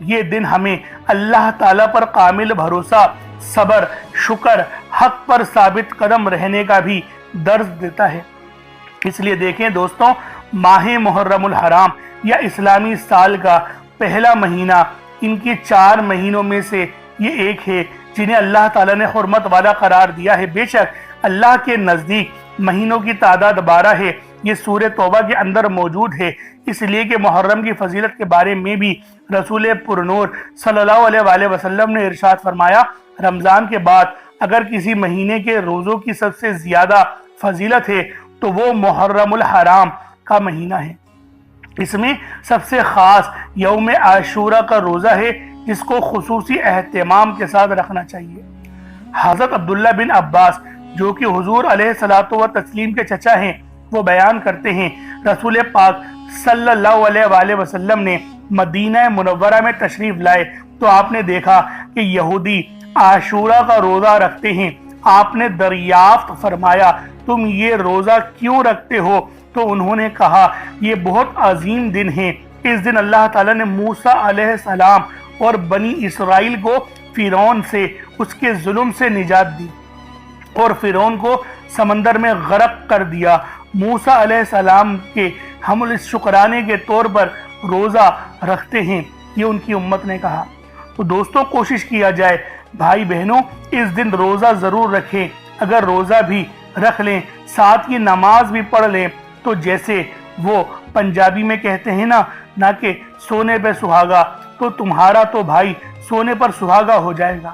یہ دن ہمیں اللہ تعالیٰ پر کامل بھروسہ، صبر، شکر، حق پر ثابت قدم رہنے کا بھی درس دیتا ہے۔ اس لیے دیکھیں دوستوں، ماہ محرم الحرام یا اسلامی سال کا پہلا مہینہ ان کے 4 مہینوں میں سے یہ ایک ہے جنہیں اللہ تعالیٰ نے حرمت والا قرار دیا ہے۔ بے شک اللہ کے نزدیک مہینوں کی تعداد 12 ہے، یہ سورہ توبہ کے اندر موجود ہے، اس لیے کہ محرم کی فضیلت کے بارے میں بھی رسول پرنور صلی اللہ علیہ وآلہ وسلم نے ارشاد فرمایا، رمضان کے بعد اگر کسی مہینے کے روزوں کی سب سے زیادہ فضیلت ہے تو وہ محرم الحرام کا مہینہ ہے۔ اس میں سب سے خاص یوم عاشورہ کا روزہ ہے جس کو خصوصی اہتمام کے ساتھ رکھنا چاہیے۔ حضرت عبداللہ بن عباس جو کہ حضور علیہ الصلوۃ والتسلیم کے چچا ہیں، وہ بیان کرتے ہیں رسول پاک صلی اللہ علیہ وآلہ وسلم نے مدینہ منورہ میں تشریف لائے تو آپ نے دیکھا کہ یہودی عاشورہ کا روزہ رکھتے ہیں۔ آپ نے دریافت فرمایا، تم یہ روزہ کیوں رکھتے ہو؟ تو انہوں نے کہا، یہ بہت عظیم دن ہے، اس دن اللہ تعالیٰ نے موسیٰ علیہ السلام اور بنی اسرائیل کو فرعون سے، اس کے ظلم سے نجات دی اور فرعون کو سمندر میں غرق کر دیا۔ موسیٰ علیہ السلام کے ہم اس شکرانے کے طور پر روزہ رکھتے ہیں، یہ ان کی امت نے کہا۔ تو دوستوں کوشش کیا جائے، بھائی بہنوں، اس دن روزہ ضرور رکھیں۔ اگر روزہ بھی رکھ لیں، ساتھ کی نماز بھی پڑھ لیں، تو جیسے وہ پنجابی میں کہتے ہیں نہ کہ سونے پہ سہاگا، تو تمہارا تو بھائی سونے پر سہاگا ہو جائے گا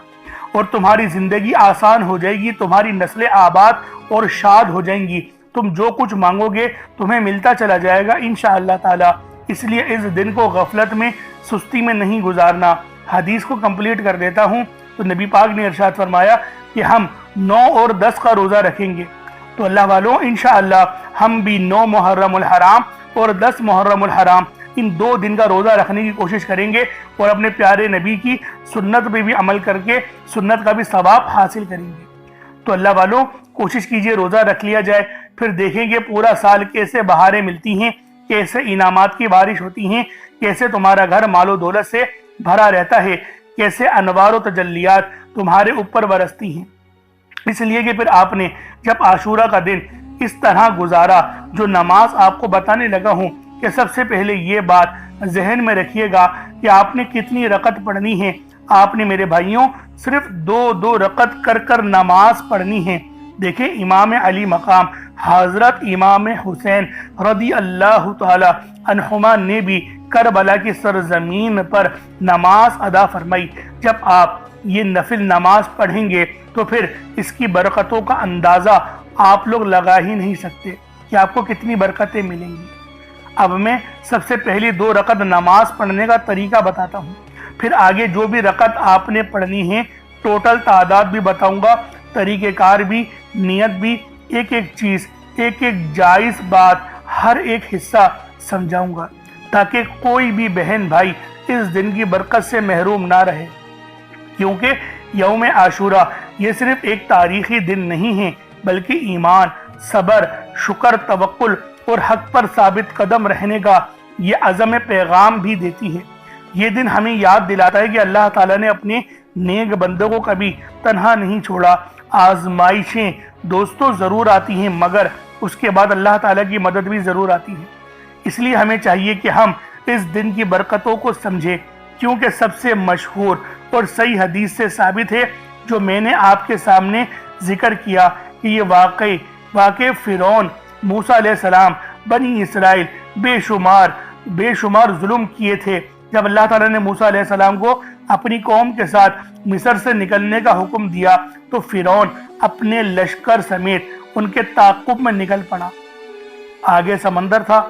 اور تمہاری زندگی آسان ہو جائے گی، تمہاری نسلیں آباد اور شاد ہو جائیں گی، تم جو کچھ مانگو گے تمہیں ملتا چلا جائے گا انشاءاللہ تعالی۔ اس لیے اس دن کو غفلت میں، سستی میں نہیں گزارنا۔ حدیث کو کمپلیٹ کر دیتا ہوں تو نبی پاک نے ارشاد فرمایا کہ ہم 9 اور 10 کا روزہ رکھیں گے۔ تو اللہ والوں انشاءاللہ ہم بھی 9 محرم الحرام اور 10 محرم الحرام ان 2 دن کا روزہ رکھنے کی کوشش کریں گے اور اپنے پیارے نبی کی سنت پہ بھی عمل کر کے سنت کا بھی ثواب حاصل کریں گے۔ تو اللہ والوں کوشش کیجئے روزہ رکھ لیا جائے، پھر دیکھیں گے پورا سال کیسے بہاریں ملتی ہیں، کیسے انعامات کی بارش ہوتی ہیں، کیسے تمہارا گھر مال و دولت سے بھرا رہتا ہے، کیسے انوار و تجلیات تمہارے اوپر برستی ہیں۔ اس لیے کہ پھر آپ نے جب عاشورہ کا دن اس طرح گزارا، جو نماز آپ کو بتانے لگا ہوں کہ سب سے پہلے یہ بات ذہن میں رکھیے گا کہ آپ نے کتنی رکعت پڑھنی ہے۔ آپ نے میرے بھائیوں صرف 2 رکعت کر نماز پڑھنی ہے۔ دیکھیں امام علی مقام حضرت امام حسین رضی اللہ تعالی عنہما نے بھی کربلا کی سرزمین پر نماز ادا فرمائی۔ جب آپ یہ نفل نماز پڑھیں گے تو پھر اس کی برکتوں کا اندازہ آپ لوگ لگا ہی نہیں سکتے کہ آپ کو کتنی برکتیں ملیں گی۔ اب میں سب سے پہلی 2 رکعت نماز پڑھنے کا طریقہ بتاتا ہوں، پھر آگے جو بھی رکعت آپ نے پڑھنی ہے ٹوٹل تعداد بھی بتاؤں گا، طریقہ کار بھی، نیت بھی، ایک چیز، ایک جائز بات، ہر ایک حصہ سمجھاؤں گا تاکہ کوئی بھی بہن بھائی اس دن کی برکت سے محروم نہ رہے۔ کیونکہ یوم عاشورہ یہ صرف ایک تاریخی دن نہیں ہے بلکہ ایمان، صبر، شکر، توکل اور حق پر ثابت قدم رہنے کا یہ عزم پیغام بھی دیتی ہے۔ یہ دن ہمیں یاد دلاتا ہے کہ اللہ تعالیٰ نے اپنے نیک بندوں کو کبھی تنہا نہیں چھوڑا۔ آزمائشیں دوستوں ضرور آتی ہیں مگر اس کے بعد اللہ تعالیٰ کی مدد بھی ضرور آتی ہے۔ اس لیے ہمیں چاہیے کہ ہم اس دن کی برکتوں کو سمجھیں، کیونکہ سب سے مشہور اور صحیح حدیث سے ثابت ہے جو میں نے آپ کے سامنے ذکر کیا کہ یہ واقع فرعون، موسیٰ علیہ السلام، بنی اسرائیل بے شمار ظلم کیے تھے۔ جب اللہ تعالیٰ نے موسیٰ علیہ السلام کو اپنی قوم کے ساتھ مصر سے نکلنے کا حکم دیا تو فرعون اپنے لشکر سمیت ان کے تعاقب میں نکل پڑا۔ آگے سمندر تھا،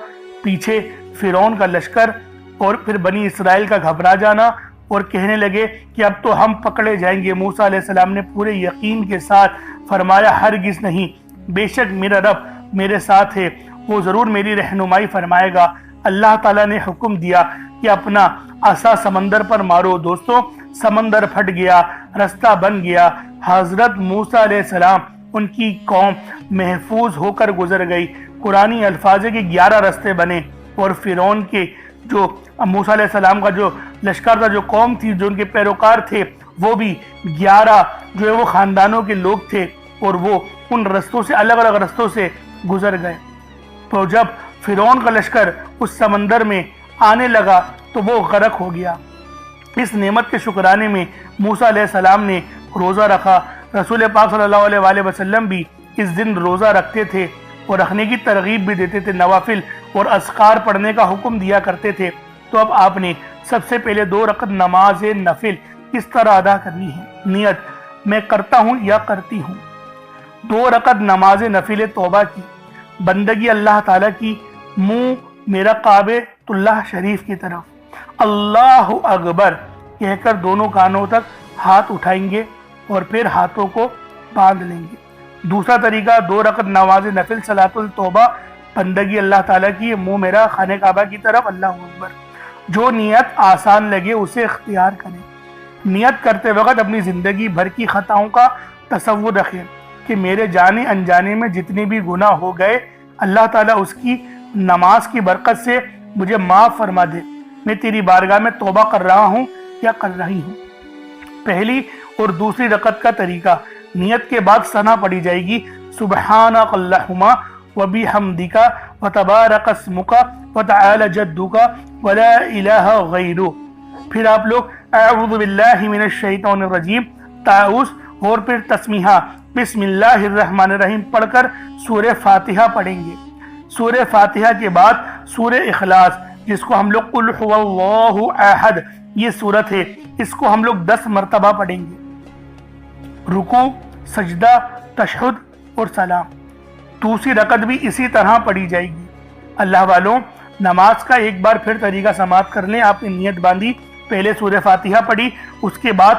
پیچھے فرعون کا لشکر اور پھر بنی اسرائیل کا گھبرا جانا اور کہنے لگے کہ اب تو ہم پکڑے جائیں گے۔ موسیٰ علیہ السلام نے پورے یقین کے ساتھ فرمایا ہرگز نہیں، بے شک میرا رب میرے ساتھ ہے، وہ ضرور میری رہنمائی فرمائے گا۔ اللہ تعالیٰ نے حکم دیا کہ اپنا عصا سمندر پر مارو۔ دوستوں سمندر پھٹ گیا، رستہ بن گیا، حضرت موسیٰ علیہ السلام ان کی قوم محفوظ ہو کر گزر گئی۔ قرآنی الفاظ کے 11 رستے بنے اور فرعون کے جو موسیٰ علیہ السلام کا جو لشکر تھا، جو قوم تھی، جو ان کے پیروکار تھے، وہ بھی 11 جو ہے وہ خاندانوں کے لوگ تھے، اور وہ ان رستوں سے الگ الگ رستوں سے گزر گئے۔ تو جب فرعون کا لشکر اس سمندر میں آنے لگا تو وہ غرق ہو گیا۔ اس نعمت کے شکرانے میں موسیٰ علیہ السلام نے روزہ رکھا۔ رسول پاک صلی اللہ علیہ وآلہ وسلم بھی اس دن روزہ رکھتے تھے اور رکھنے کی ترغیب بھی دیتے تھے، نوافل اور اذکار پڑھنے کا حکم دیا کرتے تھے۔ تو اب آپ نے سب سے پہلے 2 رکعت نماز نفل اس طرح ادا کرنی ہے۔ نیت: میں کرتا ہوں یا کرتی ہوں۔ 2 رکعت نماز نفل توبہ کی، بندگی اللہ تعالیٰ کی، منہ میرا کعبۃ اللہ شریف کی طرف، اللہ اکبر کہہ کر دونوں کانوں تک ہاتھ اٹھائیں گے اور پھر ہاتھوں کو باندھ لیں گے۔ دوسرا طریقہ 2 رکعت نماز نفل صلاۃ التوبہ، بندگی اللہ تعالیٰ کی، منہ میرا خانہ کعبہ کی طرف، اللہ اکبر۔ جو نیت آسان لگے اسے اختیار کریں۔ نیت کرتے وقت اپنی زندگی بھر کی خطاؤں کا تصور رکھیں کہ میرے جانے انجانے میں جتنے بھی گناہ ہو گئے، اللہ تعالیٰ اس کی نماز کی برکت سے مجھے معاف فرما دے۔ میں تیری بارگاہ میں توبہ کر رہا ہوں یا کر رہی ہوں۔ پہلی اور دوسری رکعت کا طریقہ: نیت کے بعد ثنا پڑھی جائے گی، سبحانک اللہم وبحمدک وتبارک اسمک وتعالی جدک ولا الہ غیرک۔ پھر آپ لوگ اعوذ باللہ من الشیطان الرجیم، تعوذ، اور پھر تسمیہ بسم اللہ الرحمن الرحیم پڑھ کر سورہ فاتحہ پڑھیں گے۔ سورہ فاتحہ کے بعد سورہ اخلاص، جس کو ہم لوگ قل هو اللہ احد یہ سورت ہے، اس کو ہم لوگ 10 مرتبہ پڑھیں گے۔ رکوع، سجدہ، تشہد اور سلام۔ دوسری رکعت بھی اسی طرح پڑھی جائے گی۔ اللہ والوں، نماز کا ایک بار پھر طریقہ سماعت کر لیں۔ آپ نے نیت باندھی، پہلے سورہ فاتحہ پڑھی، اس کے بعد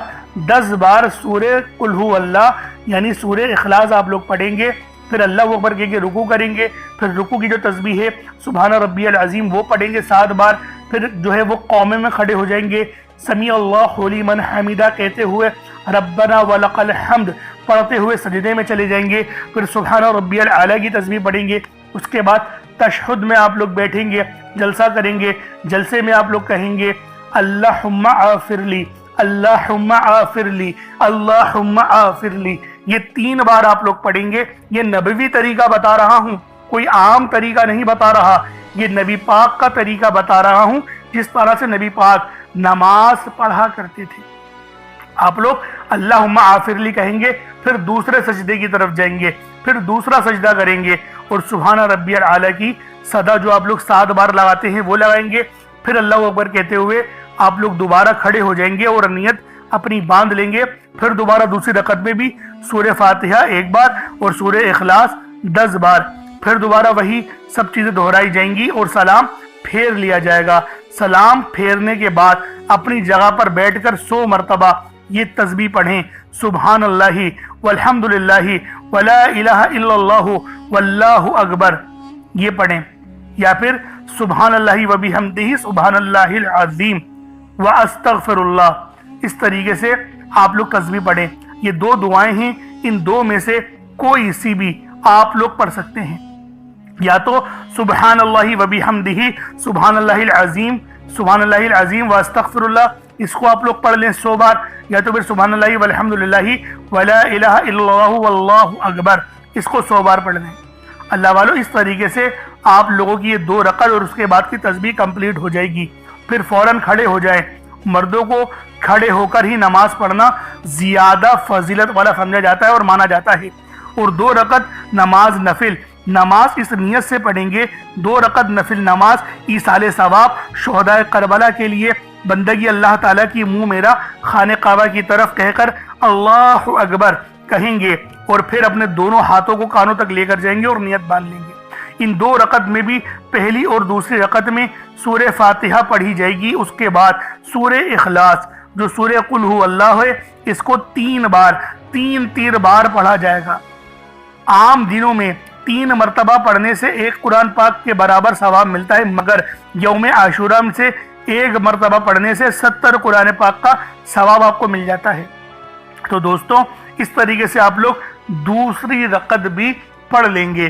10 بار سورہ قل هو اللہ یعنی سورہ اخلاص آپ لوگ پڑھیں گے، پھر اللہ اکبر کہہ کے رکوع کریں گے، پھر رکوع کی جو تسبیح ہے سبحان ربی العظیم وہ پڑھیں گے 7 بار، پھر جو ہے وہ قومے میں کھڑے ہو جائیں گے، سمیع اللہ لمن حمیدہ کہتے ہوئے ربنا ولک الحمد پڑھتے ہوئے سجدے میں چلے جائیں گے، پھر سبحان ربی الاعلیٰ کی تسبیح پڑھیں گے۔ اس کے بعد تشہد میں آپ لوگ بیٹھیں گے، جلسہ کریں گے، جلسے میں آپ لوگ کہیں گے اللہم اغفر لی، اللہم اغفر لی، اللہم اغفر لی، یہ 3 بار آپ لوگ پڑھیں گے۔ یہ نبوی طریقہ بتا رہا ہوں، کوئی عام طریقہ نہیں بتا رہا، یہ نبی پاک کا طریقہ بتا رہا ہوں، جس طرح سے نبی پاک نماز پڑھا کرتے تھے۔ آپ لوگ اللہم اغفر لی کہیں گے، پھر دوسرے سجدے کی طرف جائیں گے، پھر دوسرا سجدہ کریں گے، اور سبحان ربی الاعلیٰ کی صدا جو آپ لوگ 7 بار لگاتے ہیں وہ لگائیں گے، پھر اللہ اکبر کہتے ہوئے آپ لوگ دوبارہ کھڑے ہو جائیں گے اور نیت اپنی باندھ لیں گے، پھر دوبارہ دوسری رکعت میں بھی سورہ فاتحہ 1 بار اور سورہ اخلاص 10 بار، پھر دوبارہ وہی سب چیزیں دہرائی جائیں گی اور سلام پھیر لیا جائے گا۔ سلام پھیرنے کے بعد اپنی جگہ پر بیٹھ کر 100 مرتبہ یہ تسبیح پڑھیں، سبحان اللہ والحمدللہ ولا الہ الا اللہ واللہ اکبر یہ پڑھیں، یا پھر سبحان اللہ وبحمدہ سبحان اللہ العظیم واستغفر اللہ۔ اس طریقے سے آپ لوگ تسبیح پڑھیں۔ یہ 2 دعائیں ہیں، ان 2 میں سے کوئی سی بھی آپ لوگ پڑھ سکتے ہیں، یا تو سبحان اللہ وبحمدہ سبحان اللہ العظیم واستغفر اللہ، اس کو آپ لوگ پڑھ لیں 100 بار، یا تو پھر سبحان اللہ والحمدللہ ولا الہ الا اللہ واللہ اکبر، اس کو 100 بار پڑھ لیں۔ اللہ والو، اس طریقے سے آپ لوگوں کی یہ 2 رکعت اور اس کے بعد کی تسبیح کمپلیٹ ہو جائے گی۔ پھر فوراً کھڑے ہو جائیں۔ مردوں کو کھڑے ہو کر ہی نماز پڑھنا زیادہ فضیلت والا سمجھا جاتا ہے اور مانا جاتا ہے۔ اور 2 رکعت نماز نفل، نماز اس نیت سے پڑھیں گے، 2 رکعت نفل نماز ایصال ثواب شہدائے کربلا کے لیے، بندگی اللہ تعالیٰ کی، منہ میرا خانہ کعبہ کی طرف کہہ کر اللہ اکبر کہیں گے، اور پھر اپنے دونوں ہاتھوں کو کانوں تک لے کر جائیں گے اور نیت باندھ لیں گے۔ ان 2 رکعت میں بھی پہلی اور دوسری رکعت میں سورہ فاتحہ پڑھی جائے گی، اس کے بعد سورہ اخلاص جو سورہ قل هو اللہ ہے اس کو 3 بار 3 بار پڑھا جائے گا۔ عام دنوں میں 3 مرتبہ پڑھنے سے 1 قرآن پاک کے برابر ثواب ملتا ہے، مگر یوم عاشورہ سے 1 مرتبہ پڑھنے سے 70 قرآن پاک کا ثواب آپ کو مل جاتا ہے۔ تو دوستوں، اس طریقے سے آپ لوگ دوسری رکعت بھی پڑھ لیں گے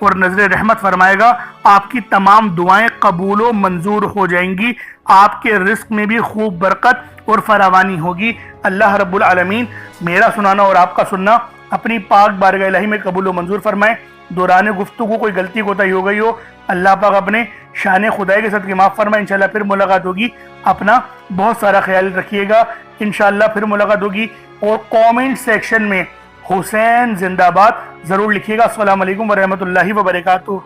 اور نظر رحمت فرمائے گا. آپ کی تمام دعائیں قبول و منظور ہو جائیں گی. آپ کے رزق میں بھی خوب برکت اور فراوانی ہوگی. اللہ رب العالمین میرا سنانا اور آپ کا سننا اپنی پاک بارگاہ الہی میں قبول و منظور فرمائے. دوران گفتگو کوئی غلطی کوتاہی ہو گئی ہو اللہ پاک اپنے شان خدائی کے صدقے معاف فرمائے. انشاءاللہ پھر ملاقات ہوگی. اپنا بہت سارا خیال رکھیے گا. انشاءاللہ پھر ملاقات ہوگی. اور کومنٹ سیکشن میں حسین زندہ باد ضرور لکھیے گا. السلام علیکم ورحمۃ اللہ وبرکاتہ.